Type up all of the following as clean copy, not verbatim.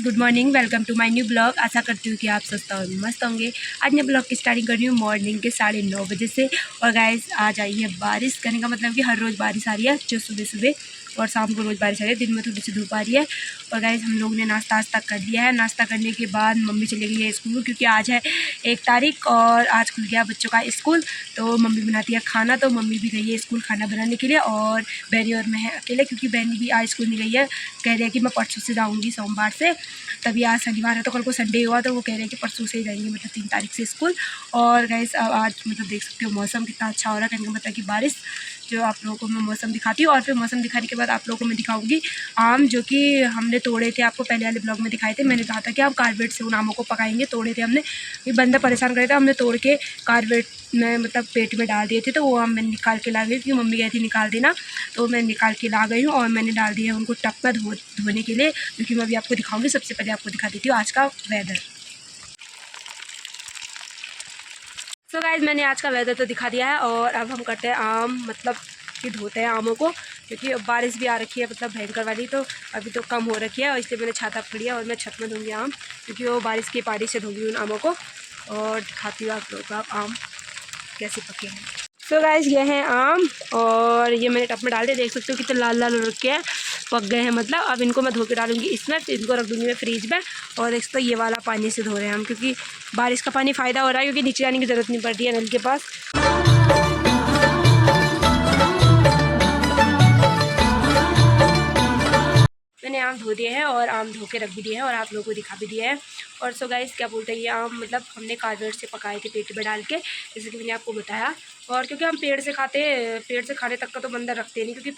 Good morning, welcome to my new blog. आशा करती हूँ कि आप स्वस्थ और मस्त होंगे। आज मैं ब्लॉग की स्टार्टिंग कर रही हूँ मॉर्निंग के 9:30 बजे से। और गाइस आज आई है बारिश, करने का मतलब कि हर रोज़ बारिश आ रही है, जो सुबह सुबह और शाम को रोज़ बारिश आ रही है। दिन में थोड़ी सी धूप आ रही है। और गाइस हम लोग ने नाश्ता वास्ता कर लिया है। नाश्ता करने के बाद मम्मी चली गई है स्कूल, क्योंकि आज है 1 तारीख और आज खुल गया बच्चों का स्कूल। तो मम्मी बनाती है खाना, तो मम्मी भी गई है स्कूल खाना बनाने के लिए। और बहनी और मैं अकेले, क्योंकि बहनी भी आज स्कूल नहीं गई है। कह रही है कि मैं परसों से जाऊँगी, सोमवार से। तभी आज शनिवार है तो कल को संडे हुआ, तो वो कह रहे हैं कि परसों से ही जाएंगे, मतलब 3 तारीख से स्कूल। और गाइस आज मतलब देख सकते हो मौसम कितना अच्छा हो रहा है, कहने का मतलब कि बारिश। जो आप लोगों को मैं मौसम दिखाती हूँ और फिर मौसम दिखाने के बाद आप लोगों को मैं दिखाऊंगी आम, जो कि हमने तोड़े थे। आपको पहले वाले ब्लॉग में दिखाए थे। मैंने कहा था कि आप कार्बेट से उन आमों को पकाएंगे। तोड़े थे हमने, ये बंदा परेशान कर रहे थे, हमने तोड़ के कार्बेट में मतलब पेट में डाल दिए थे। तो वो आम मैंने निकाल के ला गई, क्योंकि मम्मी गई थी निकाल देना, तो मैं निकाल के ला गई हूँ। और मैंने डाल दिया उनको टब में धोने के लिए, क्योंकि मैं अभी आपको दिखाऊंगी। सबसे पहले आपको दिखा देती हूँ आज का वेदर। सो गाइज मैंने आज का वेदर तो दिखा दिया है, और अब हम करते हैं आम मतलब कि धोते हैं आमों को, क्योंकि बारिश भी आ रखी है मतलब भयंकर वाली। तो अभी तो कम हो रखी है, और इसलिए मैंने छाता पकड़ी है और मैं छत में दूँगी आम, क्योंकि वो बारिश की पानी से दूँगी उन आमों को। और दिखाती हूँ आप लोगों को आम कैसे पके हैं। सो गाइज ये हैं आम, और ये मैंने टब में डाल दिए। देख सकते हो कितने लाल लाल हो रखे हैं, पक गए हैं मतलब। अब इनको मैं धो के डालूंगी इसमें, फिर इनको रख दूँगी मैं फ्रीज में। और देख सकते हो ये वाला पानी से धो रहे हैं हम, क्योंकि बारिश का पानी फ़ायदा हो रहा है, क्योंकि नीचे जाने की ज़रूरत नहीं पड़ रही है नल के पास। मैंने आम धो दिए हैं और आम धो के रख भी दिए हैं और आप लोगों को दिखा भी दिया है। और सो गाइस क्या बोलते हैं, ये आम मतलब हमने कार्बेट से पकाए थे पेट में डाल के, जैसे कि मैंने आपको बताया। और क्योंकि हम पेड़ से खाते हैं, पेड़ से खाने तक का तो बंदा रखते नहीं, क्योंकि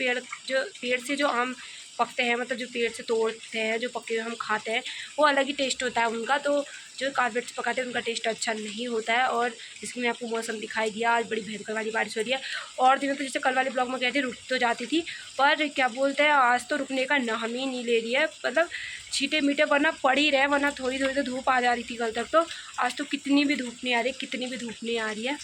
पेड़ से जो आम पकते हैं, मतलब जो पेड़ से तोड़ते हैं, जो पके हुए हम खाते हैं, वो अलग ही टेस्ट होता है उनका। तो जो कार्बेट से पकाते हैं उनका टेस्ट अच्छा नहीं होता है। और इसमें आपको मौसम दिखाई दिया, आज बड़ी भयंकर वाली बारिश हो रही है। और दिनों तो जैसे कल वाले ब्लॉग में कहते रुक तो जाती थी, पर क्या बोलते हैं आज तो रुकने का नाम ही नहीं ले रही है। मतलब छीटे मीटे वरना पड़ ही रहे, वरना थोड़ी थोड़ी तो धूप आ जा रही थी कल तक। तो आज तो कितनी भी धूप नहीं आ रही, कितनी भी धूप नहीं आ रही है।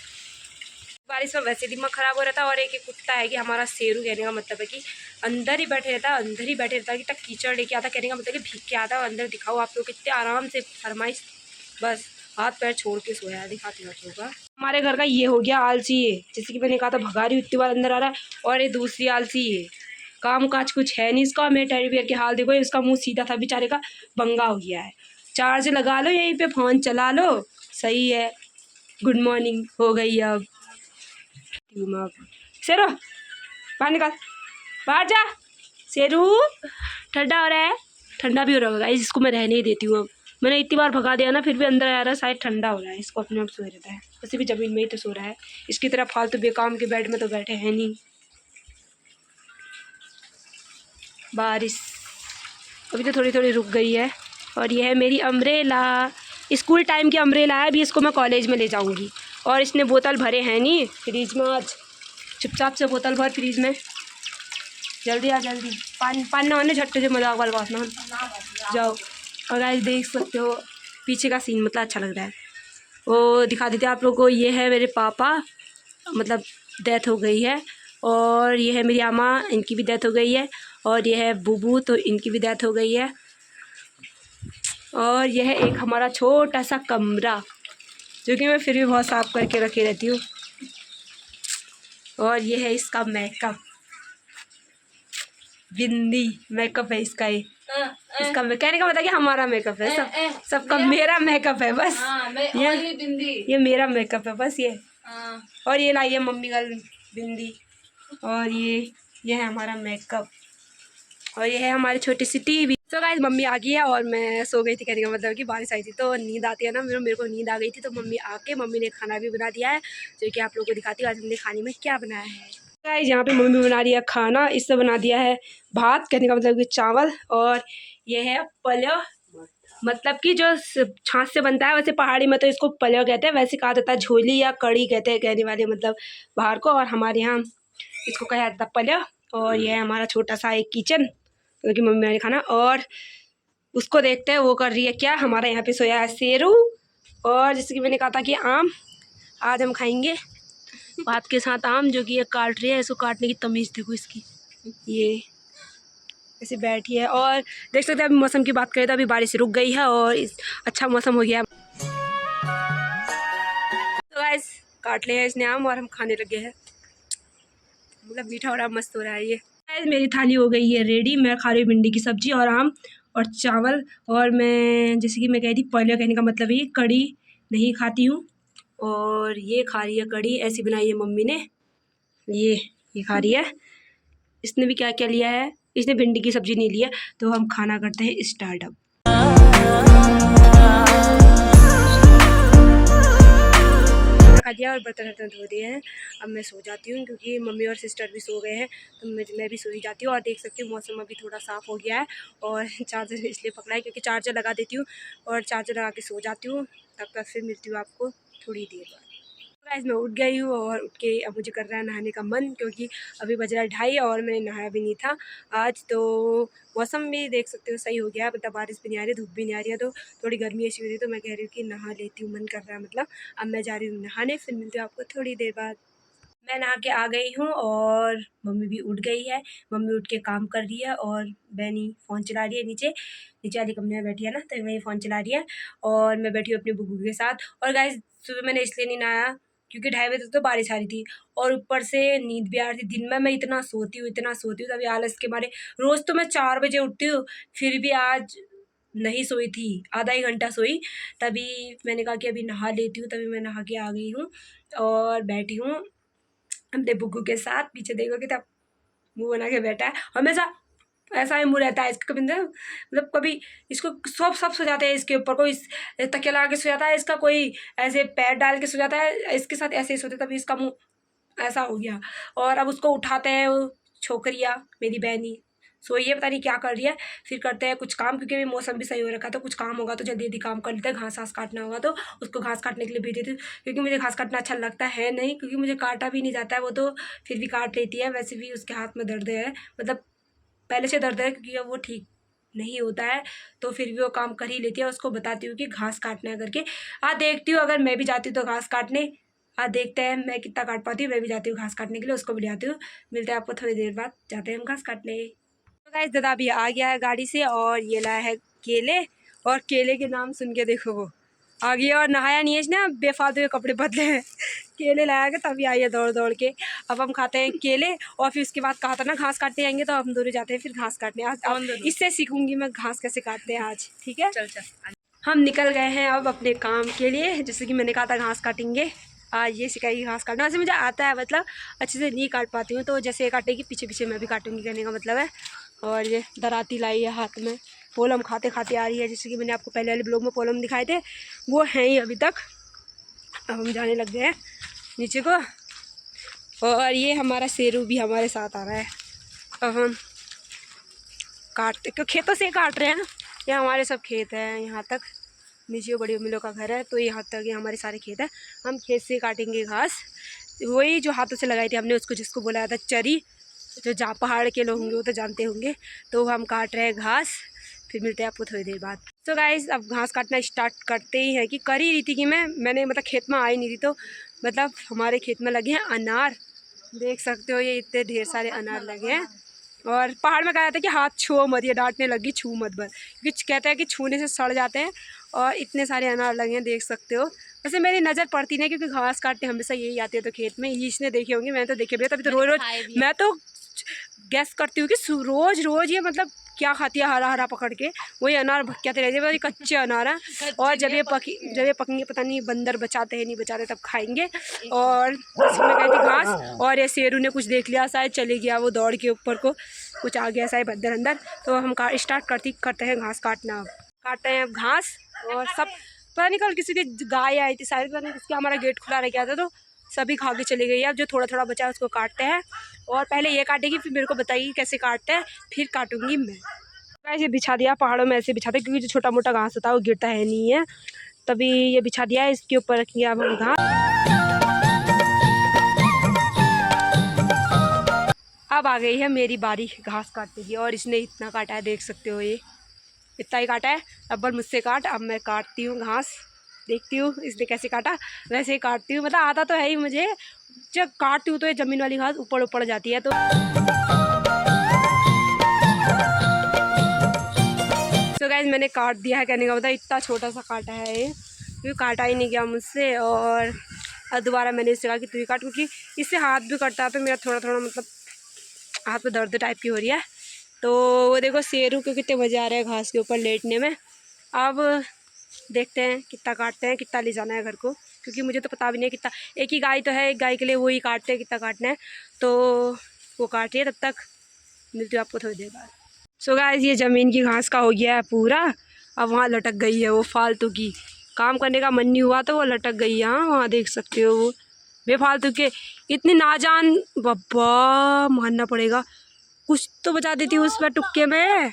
बारिश में वैसे दिमाग ख़राब हो रहा था। और एक कुत्ता है कि हमारा शेरू, कहने का मतलब है कि अंदर ही बैठे रहता है, अंदर ही बैठे रहता है कि तक कीचड़ लेके आता, कहने का मतलब कि भीग के आता है अंदर। दिखाओ आप लोग कितने आराम से फरमाइश, बस हाथ पैर छोड़ के सोया है। दिखाती हूँ आप लोगों का। हमारे घर का ये हो गया आलसी, ये जैसे कि मैंने कहा था भगा रही इतनी बार अंदर आ रहा है। और ये दूसरी आलसी, ये काम काज कुछ है नहीं इसका। मेरे टेडी बियर के हाल देखो, इसका मुँह सीधा था बेचारे का, बंगा हो गया है। चार्ज लगा लो यहीं पे, फ़ोन चला लो, सही है। गुड मॉर्निंग हो गई अब। शेरू बाहर निकाल, बाहर जा शेरू, ठंडा हो रहा है। ठंडा भी हो रहा होगा, इसको मैं रहने ही देती हूँ। अब मैंने इतनी बार भगा दिया ना, फिर भी अंदर आ रहा है, शायद ठंडा हो रहा है। इसको अपने आप सोए रहता है, वैसे भी ज़मीन में ही तो सो रहा है। इसकी तरह फालतू बेकाम के बेड में तो बैठे हैं नहीं। बारिश अभी तो थोड़ी थोड़ी रुक गई है। और यह है मेरी अम्ब्रेला, स्कूल टाइम की अम्ब्रेला है। अभी इसको मैं कॉलेज में ले जाऊँगी। और इसने बोतल भरे हैं नहीं फ्रीज में, आज चुपचाप से बोतल भर फ्रीज में। जल्दी आ जल्दी, पानी ना होने झट्टे से मजाक वाला बात ना जाओ। और गाइस देख सकते हो पीछे का सीन, मतलब अच्छा लग रहा है। वो दिखा देते हैं आप लोगों को। ये है मेरे पापा, मतलब डेथ हो गई है। और ये है मेरी अम्मा, इनकी भी डेथ हो गई है। और ये है बूबू, तो इनकी भी डेथ हो गई है। और यह है एक हमारा छोटा सा कमरा, जो कि मैं फिर भी बहुत साफ करके रखी रहती हूँ। और ये है इसका मेकअप, बिंदी मेकअप है इसका। ये इसका कहने का मतलब कि हमारा मेकअप है, सबका मेरा मेकअप है बस। ये मेरा मेकअप है बस ये। और ये लाई है मम्मी का बिंदी। और ये है हमारा मेकअप। और ये है हमारी छोटी सी टीवी। तो गाइस मम्मी आ गई है और मैं सो गई थी, कहने का मतलब कि बारिश आई थी तो नींद आती है ना, मेरे को नींद आ गई थी। तो मम्मी ने खाना भी बना दिया है, जो कि आप लोगों को दिखाती हूँ आज हमने खाने में क्या बनाया है। गाइस यहाँ पे मम्मी बना रही है खाना। इससे बना दिया है भात, कहने का मतलब कि चावल। और ये है पल्य, मतलब कि जो छाछ से बनता है, वैसे पहाड़ी में तो इसको पल्य कहते हैं, वैसे कहा जाता है झोली या कड़ी कहते हैं कहने वाले मतलब बाहर को। और हमारे यहाँ इसको कहा जाता है पल्य। और ये है हमारा छोटा सा एक किचन, क्योंकि मम्मी ने खाना। और उसको देखते हैं वो कर रही है क्या। हमारा यहाँ पे सोया है शेरू। और जैसे कि मैंने कहा था कि आम आज हम खाएंगे भात के साथ आम, जो कि ये काट रही है। इसको काटने की तमीज़ देखो इसकी। ये ऐसे बैठी है। और देख सकते हैं अभी मौसम की बात करें तो अभी बारिश रुक गई है और अच्छा मौसम हो गया है। तो गाइस काट लिया है इसने आम और हम खाने लगे हैं। मतलब मीठा हो रहा है, मस्त हो रहा है ये। मेरी थाली हो गई है रेडी। मैं खा रही हूँ भिंडी की सब्जी और आम और चावल। और मैं जैसे कि मैं कह रही पहले कहने का मतलब ये कड़ी नहीं खाती हूँ और ये खा रही है कड़ी। ऐसी बनाई है मम्मी ने। ये खा रही है। इसने भी क्या क्या लिया है, इसने भिंडी की सब्जी नहीं लिया। तो हम खाना करते हैं स्टार्ट अब। खा दिया और बर्तन वर्तन धो दिए हैं। अब मैं सो जाती हूँ क्योंकि मम्मी और सिस्टर भी सो गए हैं तो मैं भी सो ही जाती हूँ। और देख सकती हूँ मौसम अभी थोड़ा साफ़ हो गया है और चार्जर इसलिए पकड़ा है क्योंकि चार्जर लगा देती हूँ और चार्जर लगा के सो जाती हूँ। तब तक फिर मिलती हूँ आपको थोड़ी देर बाद। गाइस मैं उठ गई हूँ और उठ के अब मुझे कर रहा है नहाने का मन क्योंकि अभी बज रहा है 2:30 और मैंने नहाया भी नहीं था आज। तो मौसम भी देख सकते हो सही हो गया, मतलब बारिश भी नहीं आ रही, धूप भी नहीं आ रही है, तो थोड़ी गर्मी ऐसी हो रही है। तो मैं कह रही हूँ कि नहा लेती हूँ, मन कर रहा है मतलब। अब मैं जा रही हूँ नहाने, फिर मिलती हूँ आपको थोड़ी देर बाद। मैं नहा के आ गई हूँ और मम्मी भी उठ गई है। मम्मी उठ के काम कर रही है और बहनी फ़ोन चला रही है नीचे वाली कमरे में बैठी है ना, तो वही फ़ोन चला रही है और मैं बैठी हूँ अपनी बुग्गू के साथ। और गाइस सुबह मैंने इसलिए नहीं नहाया क्योंकि 2:30 बजे तो बारिश आ रही थी और ऊपर से नींद भी आ रही थी। दिन में मैं इतना सोती हूँ तभी आलस के मारे रोज़ तो मैं 4 बजे उठती हूँ, फिर भी आज नहीं सोई थी, आधा ही घंटा सोई। तभी मैंने कहा कि अभी नहा लेती हूँ, तभी मैं नहा के आ गई हूँ और बैठी हूँ अपने बुग्गू के साथ। पीछे देखोगे तब मुँह बना के बैठा है, हमेशा ऐसा ही मुँह रहता है इसका। कभी मतलब कभी इसको सब सो जाते हैं इसके ऊपर, कोई तकिया लगा के सो जाता है इसका, कोई ऐसे पैर डाल के सो जाता है इसके साथ, ऐसे ही सोते, तभी इसका मुँह ऐसा हो गया। और अब उसको उठाते हैं वो छोकरियाँ, मेरी बहनी सोई है, पता नहीं क्या कर रही है। फिर करते हैं कुछ काम क्योंकि अभी मौसम भी सही हो रखा है, तो कुछ काम होगा तो जल्दी जल्दी काम कर लेते हैं। घास वास काटना होगा तो उसको घास काटने के लिए भेज देती हूँ क्योंकि मुझे घास काटना अच्छा लगता है नहीं, क्योंकि मुझे काटा भी नहीं जाता है, वो तो फिर भी काट लेती है। वैसे भी उसके हाथ में दर्द है, मतलब पहले से दर्द है क्योंकि अब वो ठीक नहीं होता है, तो फिर भी वो काम कर ही लेती है। उसको बताती हूँ कि घास काटना है करके। देखती हूँ अगर मैं भी जाती हूँ तो घास काटने, देखते हैं मैं कितना काट पाती हूँ। मैं भी जाती हूँ घास काटने के लिए, उसको भी ले आती हूँ। मिलते हैं आपको थोड़ी देर बाद, जाते हैं हम घास काटने। तो गाइस दादा अभी आ गया है गाड़ी से और ये लाया है केले, और केले के नाम सुन के देखो वो आ गया। और नहाया नहीं है इसने, बेफालतू के कपड़े बदले हैं। केले लाया के तभी आई है दौड़ दौड़ के। अब हम खाते हैं केले और फिर उसके बाद कहा था ना घास काटने जाएंगे, तो हम दोनों जाते हैं फिर घास काटने। आज इससे सीखूंगी मैं घास कैसे काटते हैं आज, ठीक है। चल हम निकल गए हैं अब अपने काम के लिए। जैसे कि मैंने कहा था घास काटेंगे, आज ये सिखाएगी घास काटना। वैसे मुझे आता है, मतलब अच्छे से नहीं काट पाती हूँ, तो जैसे ये काटेगी पीछे पीछे मैं भी काटूंगी, कहने का मतलब है। और ये दराती लाई है हाथ में, पोलम खाते खाते आ रही है। जैसे कि मैंने आपको पहले वाले ब्लॉग में पोलम दिखाए थे, वो हैं ही अभी तक। अब हम जाने लग गए हैं नीचे को। और ये हमारा शेरू भी हमारे साथ आ रहा है। अब हम काटते, क्यों खेतों से काट रहे हैं ना, ये हमारे सब खेत हैं यहाँ तक। नीचे बड़ी अम्मी का घर है, तो यहाँ तक ये हमारे सारे खेत हैं। हम खेत से काटेंगे घास, वही जो हाथों से लगाई थी हमने उसको, जिसको बोला था चरी। जो जहाँ पहाड़ के लोग होंगे वो तो जानते होंगे। तो हम काट रहे हैं घास, फिर मिलते हैं आपको थोड़ी देर बाद। तो गाइस अब घास काटना स्टार्ट करते ही है कि कर ही रही थी कि मैंने मतलब खेत में आई नहीं थी, तो मतलब हमारे खेत में लगे हैं अनार। देख सकते हो ये इतने ढेर सारे अनार लगे हैं। और पहाड़ में कहा जाता है कि हाथ छुओ मत, ये डांटने लगी छू मत बस, क्योंकि कहते हैं कि छूने से सड़ जाते हैं। और इतने सारे अनार लगे हैं, देख सकते हो। वैसे मेरी नज़र पड़ती नहीं क्योंकि घास काटने हमेशा यही आती है, तो खेत में इसने देखे होंगे, मैंने तो देखे भी। तभी तो रोज़ रोज़ मैं तो गैस करती हूँ कि रोज़ रोज़ ये मतलब क्या खाती है, हरा हरा पकड़ के वही अनार भक्याते रहते हैं। कच्चे अनार हैं, और जब ये पकेंगे पता नहीं बंदर बचाते हैं नहीं बचाते, तब खाएंगे। और इसमें गई थी घास, और ये शेरू ने कुछ देख लिया, शायद चले गया वो दौड़ के ऊपर को, कुछ आ गया शायद अंदर। तो हम स्टार्ट करते हैं घास काटना। काटते हैं अब घास, और सब पता नहीं कल किसी की गाय आई थी शायद, पता नहीं किसका, हमारा गेट खुला रह गया था, तो सभी खा के चली गई है। अब जो थोड़ा थोड़ा बचा है उसको काटते हैं, और पहले ये काटेगी फिर मेरे को बताइए कैसे काटते हैं, फिर काटूंगी मैं। ऐसे बिछा दिया पहाड़ों में, ऐसे बिछाते क्योंकि जो छोटा मोटा घास होता है वो गिरता है नहीं है, तभी ये बिछा दिया है। इसके ऊपर रखेंगे अब हम घास। अब आ गई है मेरी बारी घास काटने की, और इसने इतना काटा है, देख सकते हो ये इतना ही काटा है। अब मुझसे काट, अब मैं काटती हूँ घास, देखती हूँ इसने कैसे काटा, वैसे ही काटती हूँ। मतलब आता तो है ही मुझे, जब काटती हूँ तो ये ज़मीन वाली घास ऊपर ऊपर जाती है। तो सो गाइस मैंने काट दिया है, कहने का मतलब इतना छोटा सा काटा है ये, क्योंकि काटा ही नहीं गया मुझसे। और दोबारा मैंने इससे कहा कि तू ही काट, क्योंकि इससे हाथ भी कटता है तो मेरा थोड़ा थोड़ा मतलब हाथ में दर्द टाइप की हो रही है। तो वो देखो शेरू को कितने मज़े आ रहे हैं घास के ऊपर लेटने में। अब देखते हैं कितना काटते हैं, कितना ले जाना है घर को, क्योंकि मुझे तो पता भी नहीं कितना। एक ही गाय तो है, एक गाय के लिए वो ही काटते हैं कितना काटना है। तो वो काटिए, तब तक मिलती हूँ आपको थोड़ी देर बाद। सो गाइस ये ज़मीन की घास का हो गया है पूरा। अब वहाँ लटक गई है वो फालतू की, काम करने का मन नहीं हुआ तो वो लटक गई है। हाँ वहाँ देख सकते हो वो बेफालतू के, इतनी नाजान। बब्बा मानना पड़ेगा, कुछ तो बचा देती उस पर टुक्के में।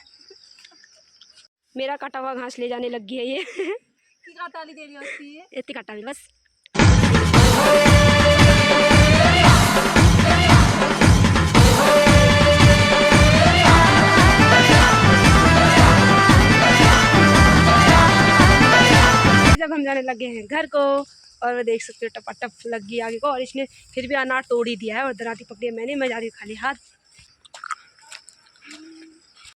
मेरा कटा हुआ घास ले जाने लग गई है ये। इतनी काटा नहीं बस। जब हम जाने लगे हैं घर को, और देख सकते हो टपाटप लग गई आगे को, और इसने फिर भी अनार तोड़ ही दिया है और दराती पकड़ी है मैंने। मैं जा रही हूँ खाली हाथ।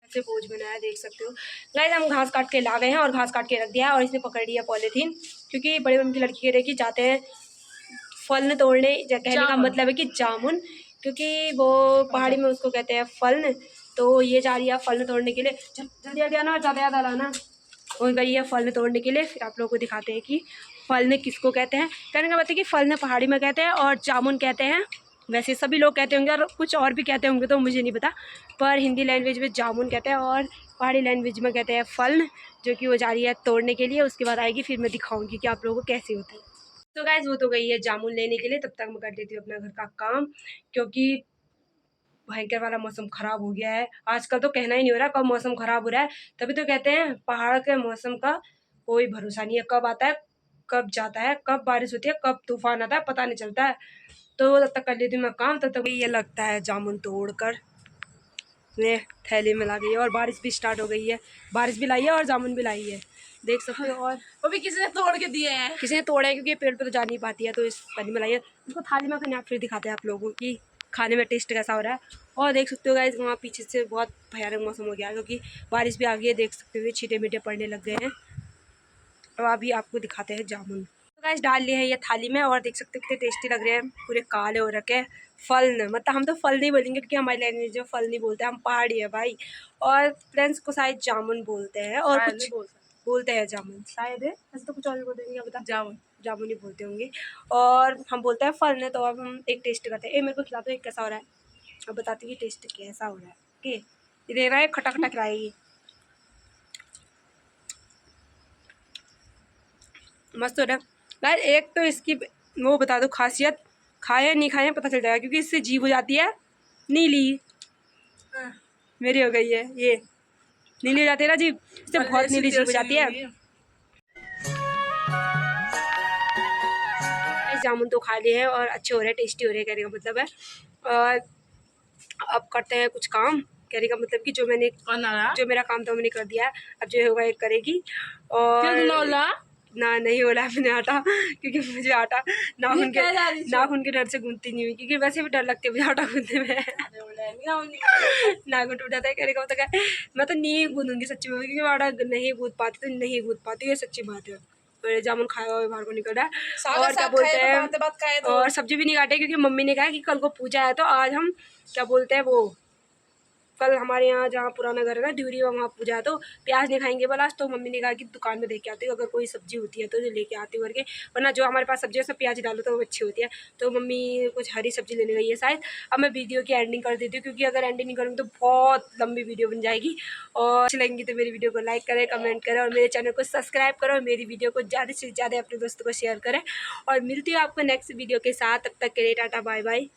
ऐसे बोझ बनाया देख सकते हो गाइस। हम घास काट के ला गए हैं और घास काट के रख दिया है, और इसने पकड़ लिया पॉलीथीन, क्योंकि बड़ी मम्मी की लड़की कह रही कि जाते हैं फल तोड़ने। कहने का मतलब है कि जामुन, क्योंकि वो पहाड़ी में उसको कहते हैं फल। तो ये जा रही है फल तोड़ने के लिए। जल्दी जल्दी आना, ज़्यादा ज़्यादा लाना। और गई है फल तोड़ने के लिए। फिर आप लोगों को दिखाते हैं कि फल ने किसको कहते हैं। कहने का मतलब कि फल ने पहाड़ी में कहते हैं और जामुन कहते हैं। वैसे सभी लोग कहते होंगे और कुछ और भी कहते होंगे तो मुझे नहीं पता, पर हिंदी लैंग्वेज में जामुन कहते हैं और पहाड़ी लैंग्वेज में कहते हैं फल। जो कि वो जा रही है तोड़ने के लिए, उसके बाद आएगी फिर मैं दिखाऊंगी कि आप लोगों को कैसे होता है। तो गाइस वो तो गई है जामुन लेने के लिए, तब तक मैं कर देती हूँ अपना घर का काम, क्योंकि भयंकर वाला मौसम खराब हो गया है आजकल। तो कहना ही नहीं हो रहा कब मौसम खराब हो रहा है। तभी तो कहते हैं पहाड़ के मौसम का कोई भरोसा नहीं है, कब आता है कब जाता है, कब बारिश होती है कब तूफान आता है, पता नहीं चलता है। तो तब तक कर लेती हूँ मैं काम। तब तक ये लगता है जामुन तोड़ कर मैं थैली में ला गई है, और बारिश भी स्टार्ट हो गई है। बारिश भी लाई है और जामुन भी लाई है, देख सकते हो। और वो भी किसी ने तोड़ के दिए हैं, किसी ने तोड़ा है, क्योंकि पेड़ पे तो जा नहीं पाती है, तो इस थाली में लाई है। इसको थाली में खाने फिर दिखाते हैं आप लोगों की खाने में टेस्ट कैसा हो रहा है। और देख सकते हो गाइस वहाँ पीछे से बहुत भयानक मौसम हो गया है, क्योंकि बारिश भी आ गई है। देख सकते हो छींटे मीठे पड़ने लग गए हैं। और अभी आपको दिखाते हैं जामुन। तो गाइस डाल लिए हैं ये थाली में, और देख सकते हो कितने टेस्टी लग रहे हैं। पूरे काले हो रखे हैं। फल न मतलब हम तो फल नहीं बोलेंगे, क्योंकि हमारी लैंग्वेज में फल नहीं बोलते, हम पहाड़ी है भाई। और फ्रेंड्स को शायद जामुन बोलते हैं, और कुछ बोलते हैं जामुन शायद है, ऐसे तो कुछ और भी बोलते हैं, क्या बता। जामुन ही बोलते होंगे। और हम बोलते हैं फल ने। तो अब हम एक टेस्ट करते हैं। मेरे को खिला दो एक, कैसा हो रहा है अब बताती हूँ टेस्ट कैसा हो रहा है। ओके ये देख रहा है खटा खटा खिलाएगी, मस्त हो रहा है गाइस। एक तो इसकी वो बता दो खासियत, खाए नहीं खाए पता चल जाएगा, क्योंकि इससे जीभ हो जाती है नीली। मेरी हो गई है ये नीली हो जाती है ना जीभ, इससे बहुत नीली जीभ हो जाती है। जामुन तो खा लिए हैं और अच्छे हो रहे हैं, टेस्टी हो रहे हैं, कहने का मतलब है। और अब करते हैं कुछ काम। कहने का मतलब कि जो मेरा काम था मैंने कर दिया है, अब जो होगा एक करेगी। और ना नहीं हो रहा है मैंने आटा, क्योंकि मुझे आटा नाखून के डर से गूंथती नहीं हुई, क्योंकि वैसे भी डर लगती है मुझे आटा गूंथने में। नाखून टूट जाता है, कहने का मतलब है मैं तो नहीं गूंथूंगी सच्ची में, क्योंकि मैं आटा नहीं गूंथ पाती, तो नहीं गूंथ पाती, ये सच्ची बात है। तो जामुन खाया हुआ बाहर को निकल रहा है। और क्या बोलते हैं, और सब्जी भी नहीं काटे, क्योंकि मम्मी ने कहा कि कल को पूजा है, तो आज हम क्या बोलते हैं वो, कल हमारे यहाँ जहाँ पुराना घर है ना ड्यूरी, वहाँ पूजा है, तो प्याज नहीं खाएंगे बोला। तो मम्मी ने कहा कि दुकान में देख के आती हूँ, अगर कोई सब्जी होती है तो लेके आती हूँ करके, वरना जो हमारे पास सब्जी है उसमें प्याज डालो तो वो अच्छी होती है। तो मम्मी कुछ हरी सब्जी लेने गई है शायद। अब मैं वीडियो की एंडिंग कर देती हूँ, क्योंकि अगर एंडिंग नहीं करूँगी तो बहुत लंबी वीडियो बन जाएगी। और अच्छी लगेंगी तो मेरी वीडियो को लाइक करें, कमेंट करें, और मेरे चैनल को सब्सक्राइब करो, और मेरी वीडियो को ज़्यादा से ज़्यादा अपने दोस्तों को शेयर करें। और मिलती हूँ आपको नेक्स्ट वीडियो के साथ, तब तक के लिए टाटा बाय बाय।